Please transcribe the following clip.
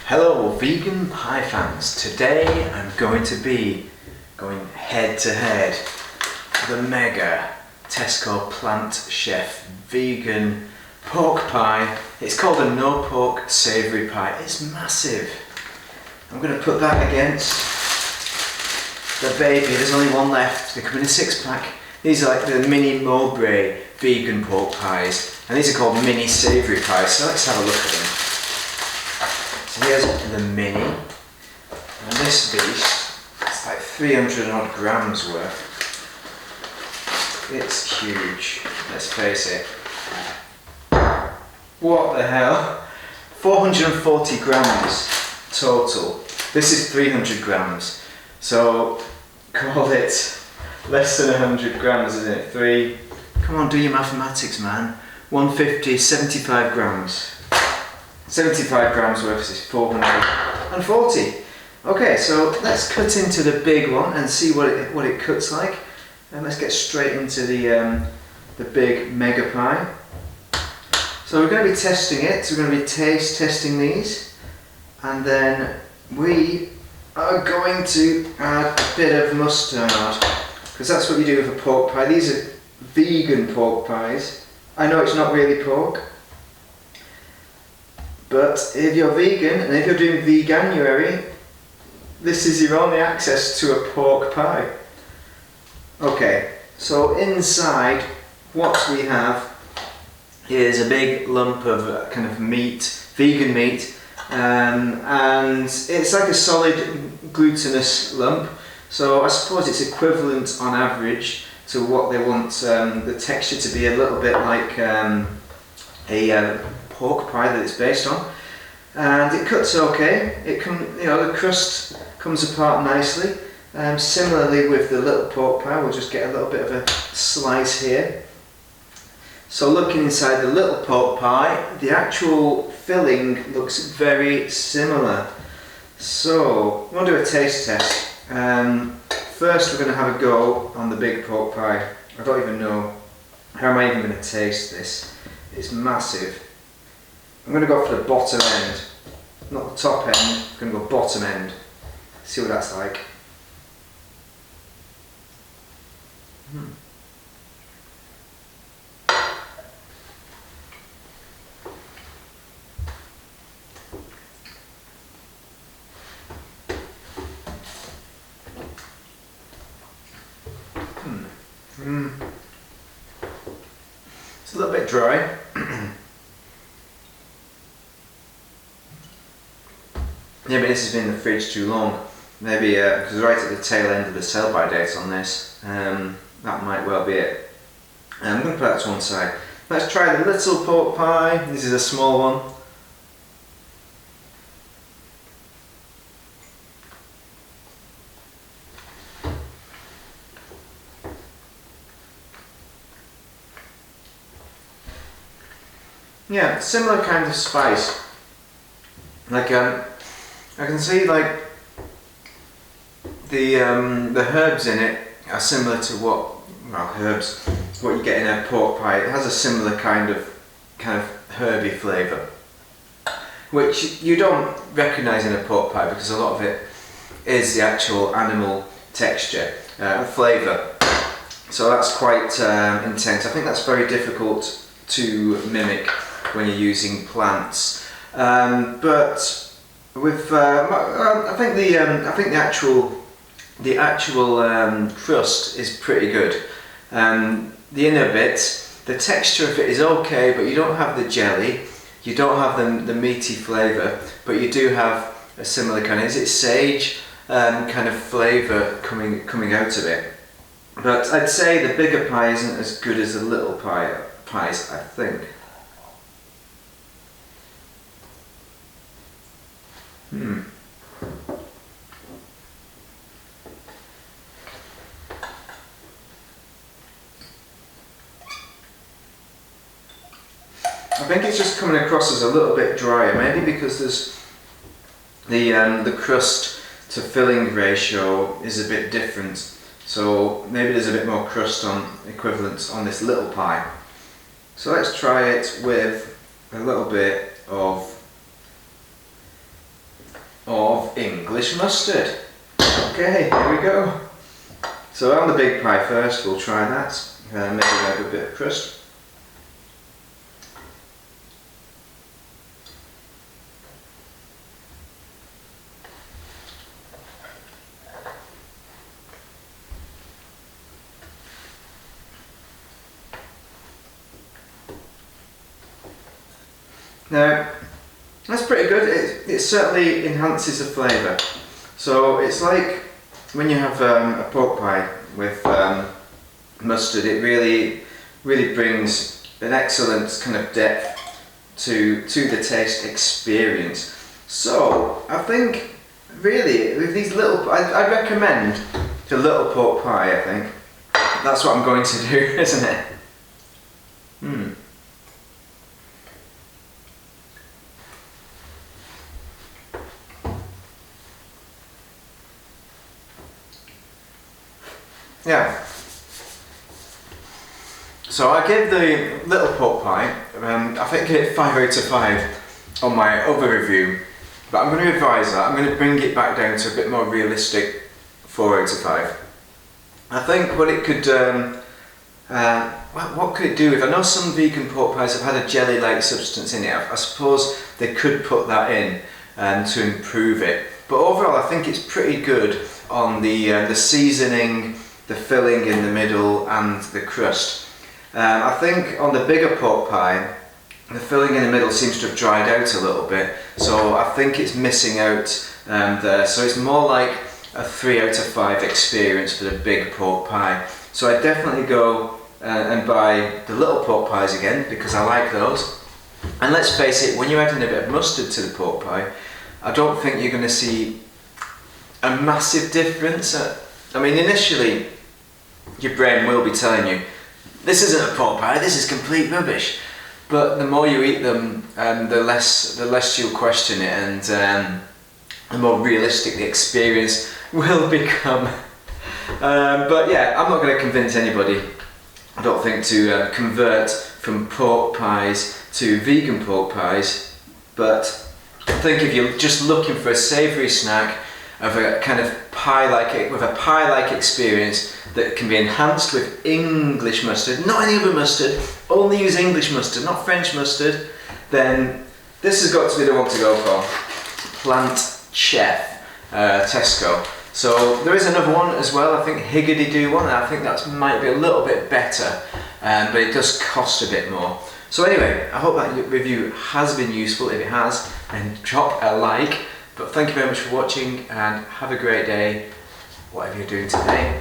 Hello vegan pie fans, today I'm going to be going head to head with the mega Tesco Plant Chef vegan pork pie. It's called a no pork savoury pie. It's massive. I'm going to put that against the baby. There's only one left. They come in a 6-pack. These are like the mini Mowbray vegan pork pies, and these are called mini savoury pies, so let's have a look at them. So here's the mini, and this beast, it's like 300 odd grams worth. It's huge, let's face it. What the hell? 440 grams total. This is 300 grams, so call it less than 100 grams, isn't it? Come on, do your mathematics, man. 150, 75 grams. 75 grams worth is 440. Okay, so let's cut into the big one and see what it cuts like. And let's get straight into the big mega pie. So we're going to be testing it. So we're going to be taste testing these, and then we are going to add a bit of mustard, because that's what you do with a pork pie. These are vegan pork pies. I know it's not really pork, but if you're vegan and if you're doing Veganuary, this is your only access to a pork pie. Okay, so inside what we have is a big lump of kind of meat, vegan meat, and it's like a solid glutinous lump. So I suppose it's equivalent on average to what they want the texture to be, a little bit like a pork pie that it's based on. And it cuts okay. The crust comes apart nicely. Similarly with the little pork pie, we'll just get a little bit of a slice here. So looking inside the little pork pie, the actual filling looks very similar. So we'll do a taste test. First we're going to have a go on the big pork pie. I don't even know, how am I even going to taste this? It's massive. I'm going to go for the bottom end, not the top end. I'm going to go bottom end. See what that's like. It's a little bit dry. Yeah, but this has been in the fridge too long. Maybe because right at the tail end of the sell-by date on this. That might well be it. I'm going to put that to one side. Let's try the little pork pie. This is a small one. Yeah, similar kind of spice. Like I can see like the herbs in it are similar to what you get in a pork pie. It has a similar kind of herby flavour, which you don't recognise in a pork pie because a lot of it is the actual animal texture and flavour. So that's quite intense. I think that's very difficult to mimic when you're using plants. But with I think the actual crust is pretty good. The inner bit, the texture of it is okay, but you don't have the jelly, you don't have the meaty flavour, but you do have a similar kind of, is it sage kind of flavour coming out of it. But I'd say the bigger pie isn't as good as the little pies, I think. I think it's just coming across as a little bit drier, maybe because there's the crust to filling ratio is a bit different. So maybe there's a bit more crust on equivalent on this little pie. So let's try it with a little bit of of English mustard. Okay, here we go. So on the big pie first, we'll try that. Maybe add a bit of crust. Now, that's pretty good. It certainly enhances the flavour. So it's like when you have a pork pie with mustard, it really brings an excellent kind of depth to the taste experience. So I think really with these little, I recommend the little pork pie. I think that's what I'm going to do, isn't it? Yeah. So I give the little pork pie, I think it 5 out of 5 on my other review, but I'm going to revise that. I'm going to bring it back down to a bit more realistic 4 out of 5. I think what it could, what could it do with, I know some vegan pork pies have had a jelly-like substance in it. I suppose they could put that in to improve it. But overall I think it's pretty good on the seasoning, the filling in the middle and the crust. I think on the bigger pork pie, the filling in the middle seems to have dried out a little bit, so I think it's missing out there. So it's more like a 3 out of 5 experience for the big pork pie. So I definitely go and buy the little pork pies again because I like those. And let's face it, when you're adding a bit of mustard to the pork pie, I don't think you're going to see a massive difference. I mean, initially, your brain will be telling you, this isn't a pork pie, this is complete rubbish. But the more you eat them, the less you'll question it, and the more realistic the experience will become. But yeah, I'm not going to convince anybody, I don't think, to convert from pork pies to vegan pork pies. But I think if you're just looking for a savoury snack of a kind of pie-like experience that can be enhanced with English mustard, not any other mustard, only use English mustard, not French mustard, then this has got to be the one to go for. Plant Chef, Tesco. So there is another one as well, I think Higgity do one, and I think that might be a little bit better, but it does cost a bit more. So anyway, I hope that review has been useful. If it has, then drop a like. But thank you very much for watching and have a great day, whatever you're doing today.